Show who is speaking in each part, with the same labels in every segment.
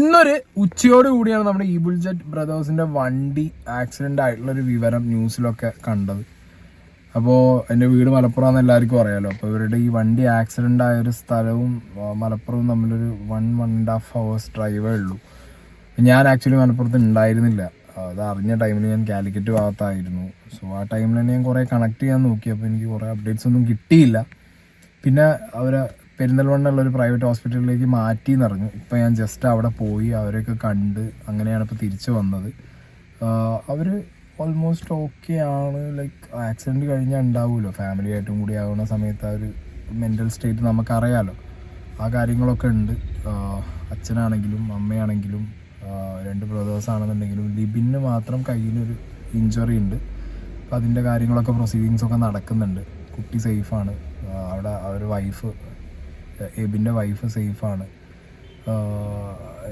Speaker 1: ഇന്നൊരു ഉച്ചയോട് കൂടിയാണ് നമ്മുടെ ഈ ബുൾജെറ്റ് ബ്രദേഴ്സിന്റെ വണ്ടി ആക്സിഡന്റ് ആയിട്ടുള്ളൊരു വിവരം ന്യൂസിലൊക്കെ കണ്ടത്. അപ്പോൾ എൻ്റെ വീട് മലപ്പുറം എല്ലാവർക്കും അറിയാലോ. അപ്പോൾ ഇവരുടെ ഈ വണ്ടി ആക്സിഡന്റ് ആയ ഒരു സ്ഥലവും മലപ്പുറവും തമ്മിലൊരു 1.5 hours ഡ്രൈവേ ഉള്ളൂ. ഞാൻ ആക്ച്വലി മലപ്പുറത്ത് ഉണ്ടായിരുന്നില്ല. അത് അറിഞ്ഞ ടൈമിൽ ഞാൻ കാലിക്കറ്റ് ഭാഗത്തായിരുന്നു. സോ ആ ടൈമിൽ തന്നെ ഞാൻ കുറേ കണക്ട് ചെയ്യാൻ നോക്കി. അപ്പോൾ എനിക്ക് കുറേ അപ്ഡേറ്റ്സ് ഒന്നും കിട്ടിയില്ല. പിന്നെ അവരെ പെരിന്തൽമണ്ണുള്ളൊരു പ്രൈവറ്റ് ഹോസ്പിറ്റലിലേക്ക് മാറ്റി എന്നറിഞ്ഞു. ഇപ്പം ഞാൻ ജസ്റ്റ് അവിടെ പോയി അവരെയൊക്കെ കണ്ട് അങ്ങനെയാണ് ഇപ്പോൾ തിരിച്ചു വന്നത്. അവർ ഓൾമോസ്റ്റ് ഓക്കെ ആണ്. ലൈക്ക് ആക്സിഡൻറ്റ് കഴിഞ്ഞാൽ ഉണ്ടാവുമല്ലോ, ഫാമിലി ആയിട്ടും കൂടി ആകുന്ന സമയത്ത് ആ ഒരു മെൻ്റൽ സ്റ്റേറ്റ് നമുക്കറിയാമല്ലോ. ആ കാര്യങ്ങളൊക്കെ ഉണ്ട്. അച്ഛനാണെങ്കിലും അമ്മയാണെങ്കിലും 2 ബ്രദേഴ്സ് ആണെന്നുണ്ടെങ്കിലും ലിബിന് മാത്രം കയ്യിനൊരു ഇഞ്ചുറി ഉണ്ട്. അപ്പോൾ അതിൻ്റെ കാര്യങ്ങളൊക്കെ പ്രൊസീഡിങ്സൊക്കെ നടക്കുന്നുണ്ട്. കുട്ടി സേഫാണ്. അവിടെ അവർ വൈഫ് എബിൻ്റെ വൈഫ് സേഫാണ്.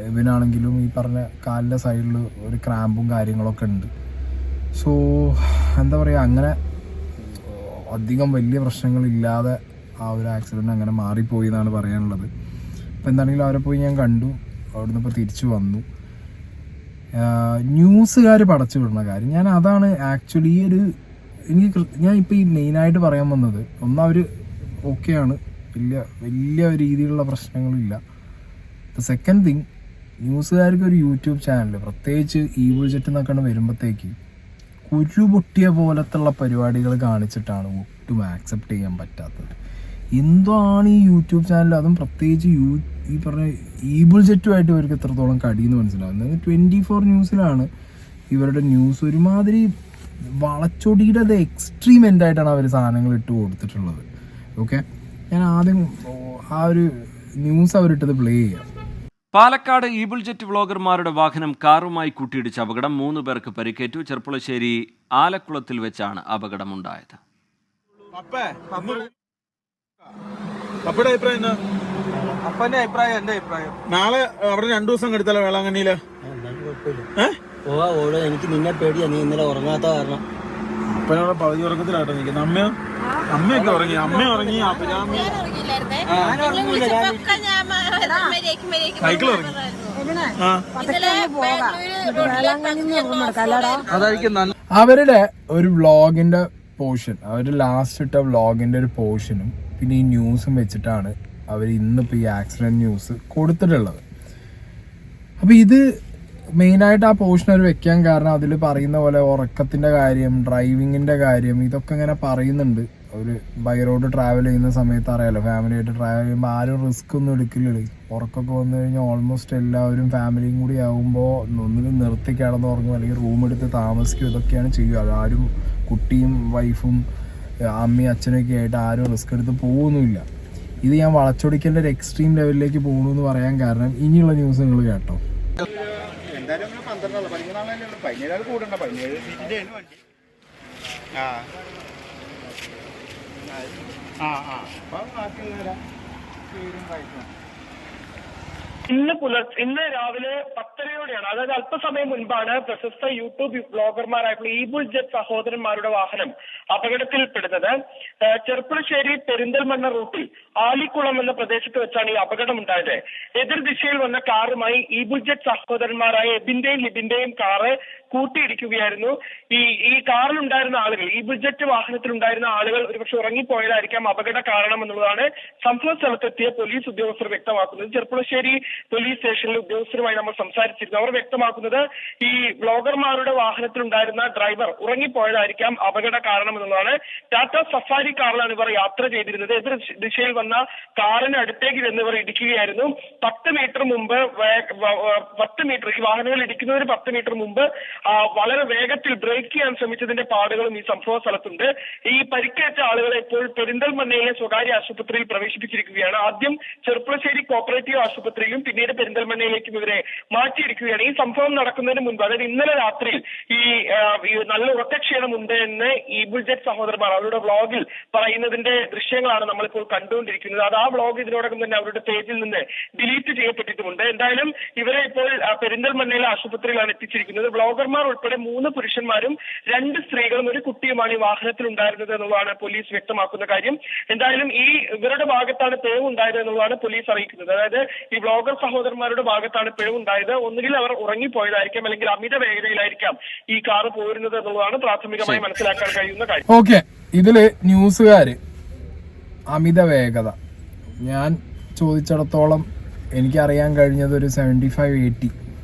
Speaker 1: എബിനാണെങ്കിലും ഈ പറഞ്ഞ കാലിൻ്റെ സൈഡിൽ ഒരു ക്രാമ്പും കാര്യങ്ങളൊക്കെ ഉണ്ട്. സോ എന്താ പറയുക, അങ്ങനെ അധികം വലിയ പ്രശ്നങ്ങളില്ലാതെ ആ ഒരു ആക്സിഡൻറ്റ് അങ്ങനെ മാറിപ്പോയി എന്നാണ് പറയാനുള്ളത്. അപ്പോൾ എന്താണെങ്കിലും അവരെ പോയി ഞാൻ കണ്ടു. അവിടുന്ന് ഇപ്പോൾ തിരിച്ചു വന്നു. ന്യൂസുകാർ പടച്ചു വിടുന്ന കാര്യം ഞാൻ അതാണ് ആക്ച്വലി ഞാൻ ഇപ്പോൾ ഈ മെയിനായിട്ട് പറയാൻ വന്നത്. അവർ ഓക്കെയാണ്, വലിയ രീതിയിലുള്ള പ്രശ്നങ്ങളില്ല. ദ സെക്കൻഡ് തിങ്, ന്യൂസുകാർക്ക് ഒരു യൂട്യൂബ് ചാനൽ പ്രത്യേകിച്ച് ഈ ബുൾജെറ്റ് എന്നൊക്കെ വരുമ്പോഴത്തേക്ക് കുരുപൊട്ടിയ പോലത്തുള്ള പരിപാടികൾ കാണിച്ചിട്ടാണ് ഒട്ടും ആക്സെപ്റ്റ് ചെയ്യാൻ പറ്റാത്തത്. എന്താണ് ഈ യൂട്യൂബ് ചാനൽ, അതും പ്രത്യേകിച്ച് ഈ പറഞ്ഞ ഈ ബുൾജെറ്റുമായിട്ട് ഇവർക്ക് എത്രത്തോളം കടിയെന്ന് മനസ്സിലാവുന്നത്. 24 ന്യൂസിലാണ് ഇവരുടെ ന്യൂസ് ഒരുമാതിരി വളച്ചൊടിയുടെ എക്സ്ട്രീം എൻഡായിട്ടാണ് അവർ സാധനങ്ങൾ ഇട്ട് കൊടുത്തിട്ടുള്ളത്. ഓക്കെ, ഞാൻ ആദ്യം ആ ഒരു ന്യൂസ് അവരിട്ടത് പ്ലേ ചെയ്യാം.
Speaker 2: പാലക്കാട് ഈ ബുൾജെറ്റ് വ്ളോഗർമാരുടെ വാഹനം കാറുമായി കൂട്ടിയിടിച്ച അപകടം 3 പേർക്ക് പരിക്കേറ്റു. ചെർപ്പുളശ്ശേരി ആലക്കുളത്തിൽ വെച്ചാണ് അപകടമുണ്ടായത്.
Speaker 3: അപ്പന്റെ അഭിപ്രായം എന്റെ അഭിപ്രായം നാളെ അവിടെ 2 ദിവസം എടുത്തല്ലോ വേളാങ്കണ്ണിയില്.
Speaker 4: എനിക്ക് നിന്നെ പേടിയാ, നീ ഇന്നലെ ഉറങ്ങാത്ത കാരണം.
Speaker 3: അപ്പനവിടെ പകുതി ഉറക്കത്തിലാട്ടോ നിൽക്കുന്നത്. അമ്മയൊക്കെ ഉറങ്ങി, അമ്മ ഉറങ്ങി, സൈക്കിൾ ഉറങ്ങി.
Speaker 1: അവരുടെ ഒരു വ്ളോഗിന്റെ പോർഷൻ, അവർ ലാസ്റ്റ് ഇട്ട വ്ളോഗിന്റെ ഒരു പോർഷനും പിന്നെ ഈ ന്യൂസും വെച്ചിട്ടാണ് അവർ ഇന്നിപ്പോൾ ഈ ആക്സിഡന്റ് ന്യൂസ് കൊടുത്തിട്ടുള്ളത്. അപ്പോൾ ഇത് മെയിനായിട്ട് ആ പോർഷൻ അവർ വെക്കാൻ കാരണം അതിൽ പറയുന്ന പോലെ ഉറക്കത്തിൻ്റെ കാര്യം, ഡ്രൈവിങ്ങിൻ്റെ കാര്യം, ഇതൊക്കെ ഇങ്ങനെ പറയുന്നുണ്ട്. ഒരു ബൈ റോഡ് ട്രാവൽ ചെയ്യുന്ന സമയത്ത് അറിയാലോ, ഫാമിലി ആയിട്ട് ട്രാവൽ ചെയ്യുമ്പോൾ ആരും റിസ്ക് ഒന്നും എടുക്കില്ലല്ലോ. ഉറക്കമൊക്കെ വന്നു കഴിഞ്ഞാൽ ഓൾമോസ്റ്റ് എല്ലാവരും ഫാമിലിയും കൂടി ആകുമ്പോൾ ഒന്നിലും നിർത്തി കിടന്നുറങ്ങും, അല്ലെങ്കിൽ റൂം എടുത്ത് താമസിക്കും. ഇതൊക്കെയാണ് ചെയ്യുക. അതാരും കുട്ടിയും വൈഫും അമ്മയും അച്ഛനൊക്കെ ആയിട്ട് ആരും റിസ്ക് എടുത്ത് പോകുന്നുമില്ല. ഇത് ഞാൻ വളച്ചൊടിക്കേണ്ട ഒരു എക്സ്ട്രീം ലെവലിലേക്ക് പോകണമെന്ന് പറയാൻ കാരണം ഇനിയുള്ള ന്യൂസ് നിങ്ങൾ കേട്ടോ.
Speaker 3: എന്തായാലും 12 13 17 കൂടണ്ട, 17 സീറ്റിന്റെ വണ്ടി.
Speaker 5: ഇന്ന് രാവിലെ 10:30-യോടെയാണ്, അതായത് അല്പസമയം മുൻപാണ് പ്രശസ്ത യൂട്യൂബ് വ്ളോഗർമാരായിട്ടുള്ള ഈ ബുൾജെറ്റ് സഹോദരന്മാരുടെ വാഹനം അപകടത്തിൽപ്പെടുന്നത്. ചെർപ്പുളശ്ശേരി പെരിന്തൽമണ്ണ റൂട്ടിൽ ആലിക്കുളം എന്ന പ്രദേശത്ത് വെച്ചാണ് ഈ അപകടം ഉണ്ടായത്. എതിർ ദിശയിൽ വന്ന കാറുമായി ഈ ബുൾജെറ്റ് സഹോദരന്മാരായ എബിന്റെയും ലിബിന്റെയും കാറ് കൂട്ടിയിടിക്കുകയായിരുന്നു. ഈ കാറിലുണ്ടായിരുന്ന ആളുകൾ, ഈ ബുൾജെറ്റ് വാഹനത്തിലുണ്ടായിരുന്ന ആളുകൾ ഒരുപക്ഷെ ഉറങ്ങിപ്പോയതായിരിക്കാം അപകട കാരണം എന്നുള്ളതാണ് സംഭവ സ്ഥലത്തെത്തിയ പോലീസ് ഉദ്യോഗസ്ഥർ വ്യക്തമാക്കുന്നത്. ചെർപ്പുളശ്ശേരി പോലീസ് സ്റ്റേഷനിലെ ഉദ്യോഗസ്ഥരുമായി നമ്മൾ സംസാരിച്ചിരുന്നു. അവർ വ്യക്തമാക്കുന്നത് ഈ വ്ളോഗർമാരുടെ വാഹനത്തിലുണ്ടായിരുന്ന ഡ്രൈവർ ഉറങ്ങിപ്പോയതായിരിക്കാം അപകട കാരണം എന്നുള്ളതാണ്. ടാറ്റ സഫാരി കാറിലാണ് ഇവർ യാത്ര ചെയ്തിരുന്നത്. എതിർ ദിശയിൽ വന്ന കാറിന് അടുത്തേക്ക് ചെന്നിവർ ഇടിക്കുകയായിരുന്നു. 10 മീറ്റർ മുമ്പ്, 10 മീറ്റർ, ഈ വാഹനങ്ങൾ ഇടിക്കുന്നതിന് 10 മീറ്റർ മുമ്പ് വളരെ വേഗത്തിൽ ബ്രേക്ക് ചെയ്യാൻ ശ്രമിച്ചതിന്റെ പാടുകളും ഈ സംഭവ സ്ഥലത്തുണ്ട്. ഈ പരിക്കേറ്റ ആളുകളെ ഇപ്പോൾ പെരിന്തൽമണ്ണയിലെ സ്വകാര്യ ആശുപത്രിയിൽ പ്രവേശിപ്പിച്ചിരിക്കുകയാണ്. ആദ്യം ചെർപ്പുളശ്ശേരി കോപ്പറേറ്റീവ് ആശുപത്രിയിലും പിന്നീട് പെരിന്തൽമണ്ണയിലേക്കും ഇവരെ മാറ്റിയിരിക്കുകയാണ്. ഈ സംഭവം നടക്കുന്നതിന് മുൻപ്, അതായത് ഇന്നലെ രാത്രിയിൽ ഈ നല്ല ഉറക്കക്ഷീണമുണ്ട് എന്ന് ഈ ബുൾജെറ്റ് സഹോദരന്മാർ അവരുടെ വ്ളോഗിൽ പറയുന്നതിന്റെ ദൃശ്യങ്ങളാണ് നമ്മളിപ്പോൾ കണ്ടുകൊണ്ടിരിക്കുന്നത്. അത് ആ വ്ളോഗ് ഇതിനോടകം തന്നെ അവരുടെ പേജിൽ നിന്ന് ഡിലീറ്റ് ചെയ്യപ്പെട്ടിട്ടുമുണ്ട്. എന്തായാലും ഇവരെ ഇപ്പോൾ പെരിന്തൽമണ്ണയിലെ ആശുപത്രിയിലാണ് എത്തിച്ചിരിക്കുന്നത്. വ്ളോഗർമാർ വ്ളോഗർമാർ ഉൾപ്പെടെ 3 പുരുഷന്മാരും 2 സ്ത്രീകളും ഒരു കുട്ടിയുമാണ് ഈ വാഹനത്തിൽ ഉണ്ടായിരുന്നത് എന്നുള്ളതാണ് പോലീസ് വ്യക്തമാക്കുന്ന കാര്യം. എന്തായാലും ഇവരുടെ ഭാഗത്താണ് പിഴവുണ്ടായത് എന്നുള്ളതാണ് പോലീസ് അറിയിക്കുന്നത്. അതായത് ഈ വ്ളോഗർ സഹോദരന്മാരുടെ ഭാഗത്താണ് പിഴവുണ്ടായത്. ഒന്നുകിൽ അവർ ഉറങ്ങിപ്പോയതായിരിക്കാം, അല്ലെങ്കിൽ അമിത വേഗതയിലായിരിക്കാം ഈ കാറ് പോരുന്നത് എന്നുള്ളതാണ് പ്രാഥമികമായി മനസ്സിലാക്കാൻ കഴിയുന്ന കാര്യം.
Speaker 1: ഓക്കെ, ഇതില് ന്യൂസുകാര് അമിത വേഗത, ഞാൻ ചോദിച്ചിടത്തോളം എനിക്കറിയാൻ കഴിഞ്ഞത് ഒരു 75-80.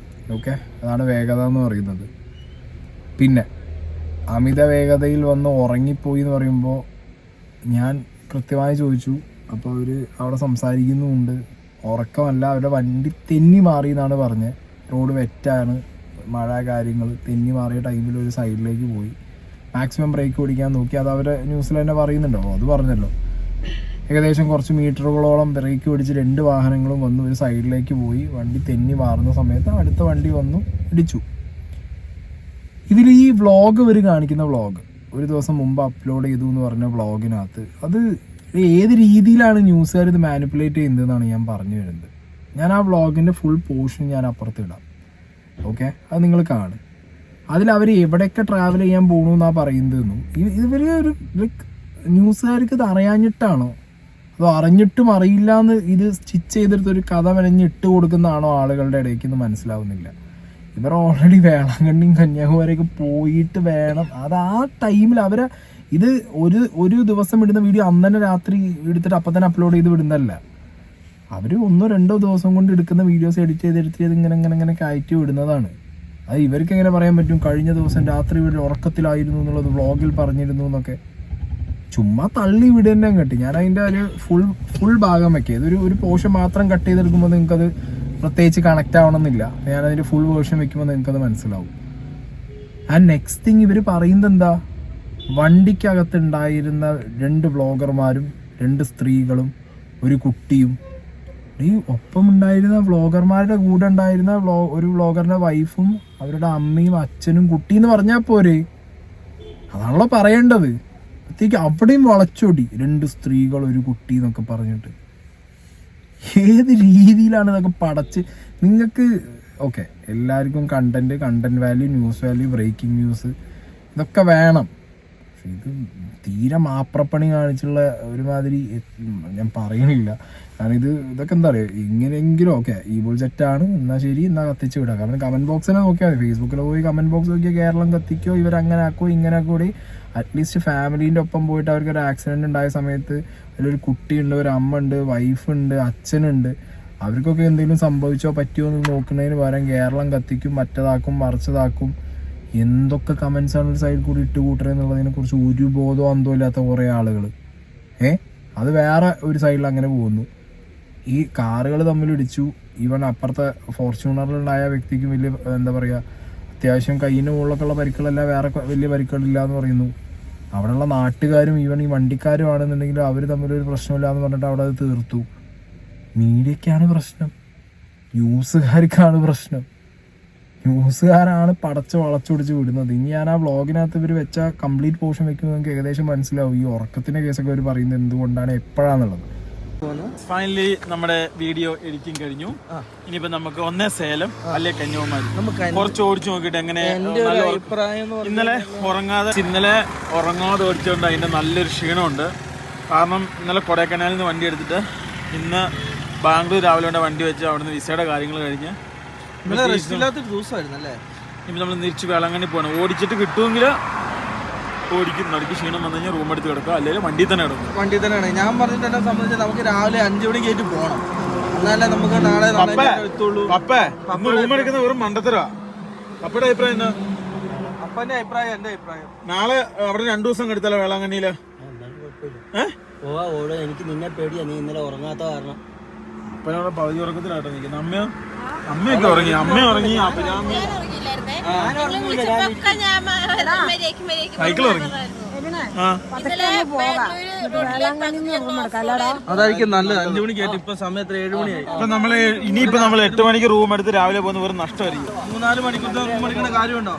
Speaker 1: ഓക്കെ, അതാണ് വേഗത എന്ന് പറയുന്നത്. പിന്നെ അമിത വേഗതയിൽ വന്ന് ഉറങ്ങിപ്പോയി എന്ന് പറയുമ്പോൾ ഞാൻ കൃത്യമായി ചോദിച്ചു. അപ്പോൾ അവർ അവിടെ സംസാരിക്കുന്നുമുണ്ട്. ഉറക്കമല്ല, അവരുടെ വണ്ടി തെന്നി മാറി എന്നാണ് പറഞ്ഞത്. റോഡ് വെറ്റാണ്, മഴ കാര്യങ്ങൾ, തെന്നി മാറിയ ടൈമിൽ ഒരു സൈഡിലേക്ക് പോയി. മാക്സിമം ബ്രേക്ക് പിടിക്കാൻ നോക്കി. അത് അവരുടെ ന്യൂസിൽ തന്നെ പറയുന്നുണ്ടോ, അത് പറഞ്ഞല്ലോ. ഏകദേശം കുറച്ച് മീറ്ററുകളോളം ബ്രേക്ക് പിടിച്ച് 2 വാഹനങ്ങളും വന്നു ഒരു സൈഡിലേക്ക് പോയി. വണ്ടി തെന്നി മാറുന്ന സമയത്ത് അടുത്ത വണ്ടി വന്നു ഇടിച്ചു. ഇതിൽ ഈ വ്ളോഗ് ഇവർ കാണിക്കുന്ന വ്ളോഗ് ഒരു ദിവസം മുമ്പ് അപ്ലോഡ് ചെയ്തു എന്ന് പറഞ്ഞ വ്ളോഗിനകത്ത് അത് ഏത് രീതിയിലാണ് ന്യൂസുകാർ ഇത് മാനിപ്പുലേറ്റ് ചെയ്യുന്നതെന്നാണ് ഞാൻ പറഞ്ഞു വരുന്നത്. ഞാൻ ആ വ്ളോഗിൻ്റെ ഫുൾ പോർഷൻ ഞാൻ അപ്പുറത്ത് ഇടാം. ഓക്കെ, അത് നിങ്ങൾ കാണും. അതിൽ അവർ എവിടെയൊക്കെ ട്രാവൽ ചെയ്യാൻ പോകണമെന്നാണ് പറയുന്നതെന്നും ഇവർ ഒരു ന്യൂസുകാർക്ക് ഇത് അറിയാഞ്ഞിട്ടാണോ അതോ അറിഞ്ഞിട്ടും അറിയില്ല എന്ന് ഇത് സ്റ്റിച്ച് ചെയ്തെടുത്തൊരു കഥ മെനഞ്ഞ് ഇട്ട് കൊടുക്കുന്നതാണോ ആളുകളുടെ ഇടയ്ക്ക് എന്ന് മനസ്സിലാവുന്നില്ല. ഇവർ ഓൾറെഡി വേളാങ്കണ്ണിയും കന്യാകുമാരിയൊക്കെ പോയിട്ട് വേണം. അത് ആ ടൈമിൽ അവരെ ഇത് ഒരു ദിവസം ഇടുന്ന വീഡിയോ അന്നന്നെ രാത്രി എടുത്തിട്ട് അപ്പം തന്നെ അപ്ലോഡ് ചെയ്ത് വിടുന്നതല്ല. അവർ 1-2 ദിവസം കൊണ്ട് എടുക്കുന്ന വീഡിയോസ് എഡിറ്റ് ചെയ്ത് ഇങ്ങനെ കയറ്റി വിടുന്നതാണ്. അത് ഇവർക്ക് എങ്ങനെ പറയാൻ പറ്റും കഴിഞ്ഞ ദിവസം രാത്രി ഇവർ ഉറക്കത്തിലായിരുന്നു എന്നുള്ളത് വ്ളോഗിൽ പറഞ്ഞിരുന്നു എന്നൊക്കെ? ചുമ്മാ തള്ളി വിടുന്ന കെട്ടി. ഞാൻ അതിൻ്റെ ഒരു ഫുൾ ഭാഗം വെക്കിയത് ഒരു പോർഷൻ മാത്രം കട്ട് ചെയ്തെടുക്കുമ്പോൾ നിങ്ങൾക്കത് പ്രത്യേകിച്ച് കണക്റ്റ് ആവണമെന്നില്ല. ഞാനതിൻ്റെ ഫുൾ വേർഷൻ വെക്കുമ്പോൾ നിങ്ങൾക്കത് മനസ്സിലാവും. ആൻഡ് നെക്സ്റ്റ് തിങ് ഇവർ പറയുന്നത് എന്താ, വണ്ടിക്കകത്തുണ്ടായിരുന്ന 2 വ്ളോഗർമാരും 2 സ്ത്രീകളും ഒരു കുട്ടിയും. ഈ ഒപ്പം ഉണ്ടായിരുന്ന വ്ളോഗർമാരുടെ കൂടെ ഉണ്ടായിരുന്ന ഒരു വ്ളോഗറിൻ്റെ വൈഫും അവരുടെ അമ്മയും അച്ഛനും കുട്ടി എന്ന് പറഞ്ഞാൽ പോരെ? അതാണല്ലോ പറയേണ്ടത്. അത്തേക്ക് അവിടെയും വളച്ചൊടി 2 സ്ത്രീകൾ ഒരു കുട്ടി എന്നൊക്കെ പറഞ്ഞിട്ട് ഏത് രീതിയിലാണ് ഇതൊക്കെ പടച്ച് നിങ്ങൾക്ക്? ഓക്കെ, എല്ലാവർക്കും content value, news value, breaking news ഇതൊക്കെ വേണം. പക്ഷെ ഇത് തീരെ മാപ്രപ്പണി കാണിച്ചുള്ള ഒരുമാതിരി ഞാൻ പറയണില്ല. കാരണം ഇതൊക്കെ എന്താ പറയുക, ഇങ്ങനെയെങ്കിലും ഓക്കെ ഈ ബുൾജെറ്റാണ് എന്നാൽ ശരി എന്നാൽ കത്തിച്ച് വിടാം. കാരണം കമൻറ്റ് ബോക്സിനെ നോക്കിയാൽ മതി. ഫേസ്ബുക്കിൽ പോയി കമൻറ്റ് ബോക്സ് നോക്കിയാൽ കേരളം കത്തിക്കോ, ഇവരങ്ങനെ ആക്കോ ഇങ്ങനെ കൂടി. അറ്റ്ലീസ്റ്റ് ഫാമിലീൻ്റെ ഒപ്പം പോയിട്ട് അവർക്കൊരു ആക്സിഡൻറ്റ് ഉണ്ടായ സമയത്ത് അതിലൊരു കുട്ടിയുണ്ട്, ഒരു അമ്മ ഉണ്ട്, വൈഫുണ്ട്, അച്ഛനുണ്ട്. അവർക്കൊക്കെ എന്തെങ്കിലും സംഭവിച്ചോ പറ്റുമോ എന്ന് നോക്കുന്നതിന് പകരം കേരളം കത്തിക്കും, മറ്റതാക്കും, മറിച്ചതാക്കും. എന്തൊക്കെ കമൻസാണ് ഒരു സൈഡിൽ കൂടി ഇട്ട് കൂട്ടരെന്നുള്ളതിനെ കുറിച്ച് ഒരു ബോധവും അന്തോ ഇല്ലാത്ത കുറേ ആളുകൾ. അത് വേറെ ഒരു സൈഡിൽ അങ്ങനെ പോകുന്നു. ഈ കാറുകൾ തമ്മിൽ ഇടിച്ചു. ഈവൻ അപ്പുറത്തെ ഫോർച്യൂണറിലുണ്ടായ വ്യക്തിക്കും വലിയ എന്താ പറയുക, അത്യാവശ്യം കയ്യിൻ്റെ മുകളിലൊക്കെ ഉള്ള പരിക്കുകളല്ല, വേറെ വലിയ പരിക്കുകളില്ല എന്ന് പറയുന്നു. അവിടെയുള്ള നാട്ടുകാരും ഈവൻ ഈ വണ്ടിക്കാരും ആണെന്നുണ്ടെങ്കിൽ അവർ തമ്മിലൊരു പ്രശ്നമില്ല എന്ന് പറഞ്ഞിട്ട് അവിടെ അത് തീർത്തു. മീഡിയക്കാണ് പ്രശ്നം, ന്യൂസുകാർക്കാണ് പ്രശ്നം. ന്യൂസുകാരാണ് പടച്ച് വളച്ചൊടിച്ച് വിടുന്നത്. ഇനി ഞാൻ ആ വ്ളോഗിനകത്ത് ഇവർ വെച്ച കംപ്ലീറ്റ് പോർഷൻ വെക്കുമ്പോൾ നിങ്ങൾക്ക് ഏകദേശം മനസ്സിലാവും ഈ ഉറക്കത്തിൻ്റെ കേസൊക്കെ അവർ പറയുന്നത് എന്തുകൊണ്ടാണ്, എപ്പോഴാന്നുള്ളത്.
Speaker 6: ഫൈനലി നമ്മുടെ വീഡിയോ എഡിറ്റിംഗ് കഴിഞ്ഞു. ഇനിയിപ്പോ നമുക്ക് ഒന്നേ സേലം അല്ലെ കന്യാകുമാരി കുറച്ച് ഓടിച്ചു നോക്കിയിട്ട് എങ്ങനെ. ഇന്നലെ ഉറങ്ങാതെ ഓടിച്ചുകൊണ്ട് അതിന്റെ നല്ലൊരു ക്ഷീണമുണ്ട്. കാരണം ഇന്നലെ കൊടൈക്കനാലിൽ നിന്ന് വണ്ടി എടുത്തിട്ട് ഇന്ന് ബാംഗ്ലൂർ രാവിലെ കൊണ്ട് വണ്ടി വെച്ച് അവിടുന്ന് വിസയുടെ കാര്യങ്ങൾ കഴിഞ്ഞ് ഇപ്പൊ നമ്മൾ തിരിച്ച് വേളാങ്കണ്ണി പോകണം. ഓടിച്ചിട്ട് കിട്ടുമെങ്കിൽ ഓടിക്കും, നടുക്ക് ക്ഷീണം വന്നു കഴിഞ്ഞാൽ റൂം എടുത്ത് കിടക്കുക, അല്ലെങ്കിൽ വണ്ടി തന്നെ കിടക്കും.
Speaker 4: വണ്ടി തന്നെയാണ് ഞാൻ പറഞ്ഞിട്ട് എന്നെ സംബന്ധിച്ച് നമുക്ക് രാവിലെ 5 മണിക്ക് കയറ്റി പോകണം. എന്നാലേ നമുക്ക് നാളെ എത്തുള്ളൂ.
Speaker 6: റൂം എടുക്കുന്ന വെറും മണ്ടത്തരാ. അപ്പയുടെ അഭിപ്രായം എന്താ?
Speaker 4: അപ്പന്റെ അഭിപ്രായം എന്റെ അഭിപ്രായം
Speaker 6: നാളെ അവിടെ 2 ദിവസം എടുത്തല്ലോ വേളാങ്കണ്ണിയില്.
Speaker 4: എനിക്ക് നിന്നെ പേടിയാ, നീ ഇന്നലെ ഉറങ്ങാത്ത കാരണം.
Speaker 6: അപ്പനവിടെ പകുതി ഉറക്കത്തിലാട്ടോ നിൽക്കുന്നത്. അമ്മയൊക്കെ ഉറങ്ങി, അമ്മ ഉറങ്ങി, സൈക്കിൾ ഉറങ്ങി.
Speaker 4: അതായിരിക്കും നല്ലത്. 5 മണിക്ക് കയറ്റി ഇപ്പൊ സമയത്ത് 7 മണിയായി.
Speaker 6: ഇപ്പൊ നമ്മള് ഇനിയിപ്പോ നമ്മൾ 8 മണിക്ക് റൂം എടുത്ത് രാവിലെ പോകുന്ന വെറും നഷ്ടമായിരിക്കും.
Speaker 4: 3-4 മണിക്കൂർ റൂം എടുക്കേണ്ട കാര്യമുണ്ടോ?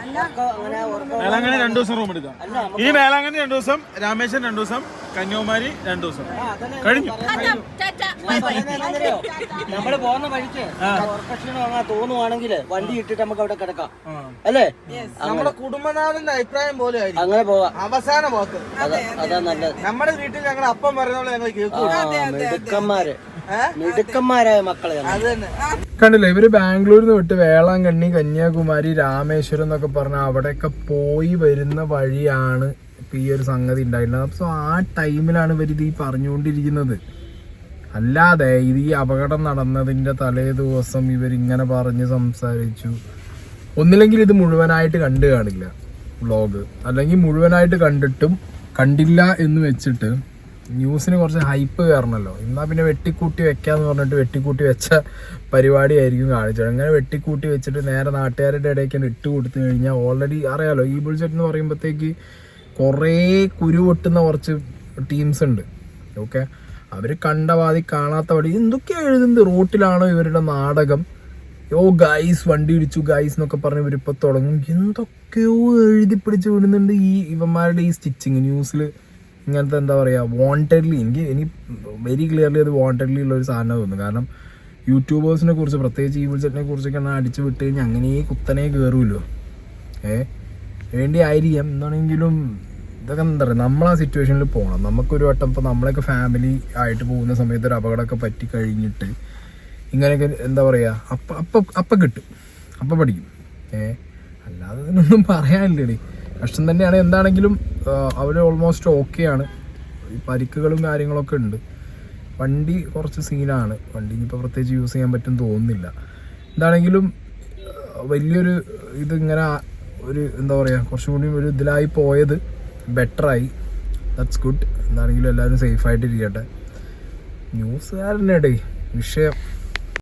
Speaker 6: വേളാങ്കണ്ണി 2 ദിവസം റൂം എടുക്കാം. ഇനി വേളാങ്കണ്ണി 2 ദിവസം, രാമേശ്വരം 2 ദിവസം, കന്യാകുമാരി 2 ദിവസം കഴിഞ്ഞു.
Speaker 7: നമ്മള് പോകുന്ന വഴിക്ക് പ്രൊഫഷണൽ വാങ്ങാൻ തോന്നുവാണെങ്കിൽ വണ്ടി ഇട്ടിട്ട് നമുക്ക് അവിടെ കിടക്കാം അല്ലേ?
Speaker 4: നമ്മുടെ കുടുംബനാഥന്റെ അഭിപ്രായം പോലെ ആയിരിക്കും
Speaker 7: അങ്ങനെ പോവാം.
Speaker 4: അവസാന പോക്ക്
Speaker 7: അതാ നല്ലത്.
Speaker 4: നമ്മുടെ വീട്ടിൽ ഞങ്ങൾ അപ്പം പറയുന്ന ഞങ്ങൾ കേൾക്കും.
Speaker 7: മിടുക്കന്മാരായ മക്കളെ
Speaker 4: അത് തന്നെ.
Speaker 1: കണ്ടില്ലേ, ഇവര് ബാംഗ്ലൂരിൽ നിന്ന് വിട്ട് വേളാങ്കണ്ണി, കന്യാകുമാരി, രാമേശ്വരം എന്നൊക്കെ പറഞ്ഞ അവിടെയൊക്കെ പോയി വരുന്ന വഴിയാണ് ഇപ്പൊ ഈ ഒരു സംഗതി ഉണ്ടായിരുന്നത്. സോ ആ ടൈമിലാണ് ഇവരിത് ഈ പറഞ്ഞുകൊണ്ടിരിക്കുന്നത്. അല്ലാതെ ഇത് ഈ അപകടം നടന്നതിന്റെ തലേ ദിവസം ഇവരിങ്ങനെ പറഞ്ഞ് സംസാരിച്ചു. ഒന്നില്ലെങ്കിൽ ഇത് മുഴുവനായിട്ട് കണ്ടു കാണില്ല വ്ളോഗ്, അല്ലെങ്കിൽ മുഴുവനായിട്ട് കണ്ടിട്ടും കണ്ടില്ല എന്ന് വെച്ചിട്ട് ന്യൂസിന് കുറച്ച് ഹൈപ്പ് കയറണമല്ലോ. എന്നാൽ പിന്നെ വെട്ടിക്കൂട്ടി വെക്കാന്ന് പറഞ്ഞിട്ട് വെട്ടിക്കൂട്ടി വെച്ച പരിപാടിയായിരിക്കും കാണിച്ചത്. അങ്ങനെ വെട്ടിക്കൂട്ടി വെച്ചിട്ട് നേരെ നാട്ടുകാരുടെ ഇടയ്ക്ക് ഇട്ട് കൊടുത്തു കഴിഞ്ഞാൽ ഓൾറെഡി അറിയാലോ, ഈ ബുൾജെറ്റ് എന്ന് പറയുമ്പോഴത്തേക്ക് കുറേ കുരു പൊട്ടുന്ന കുറച്ച് ടീംസ് ഉണ്ട്. ഓക്കെ, അവർ കണ്ട വാതി കാണാത്ത വഴി എന്തൊക്കെയാണ് എഴുതുന്നത്. റോട്ടിലാണോ ഇവരുടെ നാടകം, യോ ഗൈസ് വണ്ടി ഇടിച്ചു ഗൈസ് എന്നൊക്കെ പറഞ്ഞ് ഇവരിപ്പോൾ തുടങ്ങും. എന്തൊക്കെയോ എഴുതി പിടിച്ച് വിടുന്നുണ്ട് ഈ ഇവന്മാരുടെ ഈ സ്റ്റിച്ചിങ് ന്യൂസിൽ. ഇങ്ങനത്തെ എന്താ പറയുക, വാണ്ടഡ്ലി, എനിക്ക് വെരി ക്ലിയർലി അത് വാണ്ടഡ്ലി ഉള്ള ഒരു സാധനം തോന്നുന്നു. കാരണം യൂട്യൂബേഴ്സിനെ കുറിച്ച്, പ്രത്യേകിച്ച് ഈ ബുൾജെറ്റിനെ കുറിച്ചൊക്കെ അടിച്ചു വിട്ട് കഴിഞ്ഞാൽ അങ്ങനെ കുത്തനെ കയറുമല്ലോ. വേണ്ടി ആയിരിക്കാം എന്താണെങ്കിലും. ഇതൊക്കെ എന്താ പറയുക, നമ്മളാ സിറ്റുവേഷനിൽ പോകണം. നമുക്കൊരു വട്ടം ഇപ്പോൾ നമ്മളൊക്കെ ഫാമിലി ആയിട്ട് പോകുന്ന സമയത്ത് ഒരു അപകടമൊക്കെ പറ്റി കഴിഞ്ഞിട്ട് ഇങ്ങനെയൊക്കെ എന്താ പറയുക, അപ്പം കിട്ടും, അപ്പം പഠിക്കും. അല്ലാതെ ഇതിനൊന്നും പറയാനില്ലേ. കഷ്ടം തന്നെയാണ്. എന്താണെങ്കിലും അവർ ഓൾമോസ്റ്റ് ഓക്കെയാണ്. ഈ പരിക്കുകളും കാര്യങ്ങളൊക്കെ ഉണ്ട്. വണ്ടി കുറച്ച് സീനാണ്. വണ്ടി ഇപ്പോൾ പ്രത്യേകിച്ച് യൂസ് ചെയ്യാൻ പറ്റും തോന്നുന്നില്ല. എന്താണെങ്കിലും വലിയൊരു ഇതിങ്ങനെ ഒരു എന്താ പറയുക, കുറച്ചും കൂടി ഒരു ഇതിലായി പോയത് ബെറ്ററായി. That's good. എന്താണെങ്കിലും എല്ലാവരും സേഫായിട്ടിരിക്കട്ടെ. ന്യൂസുകാരനടേ വിഷയം.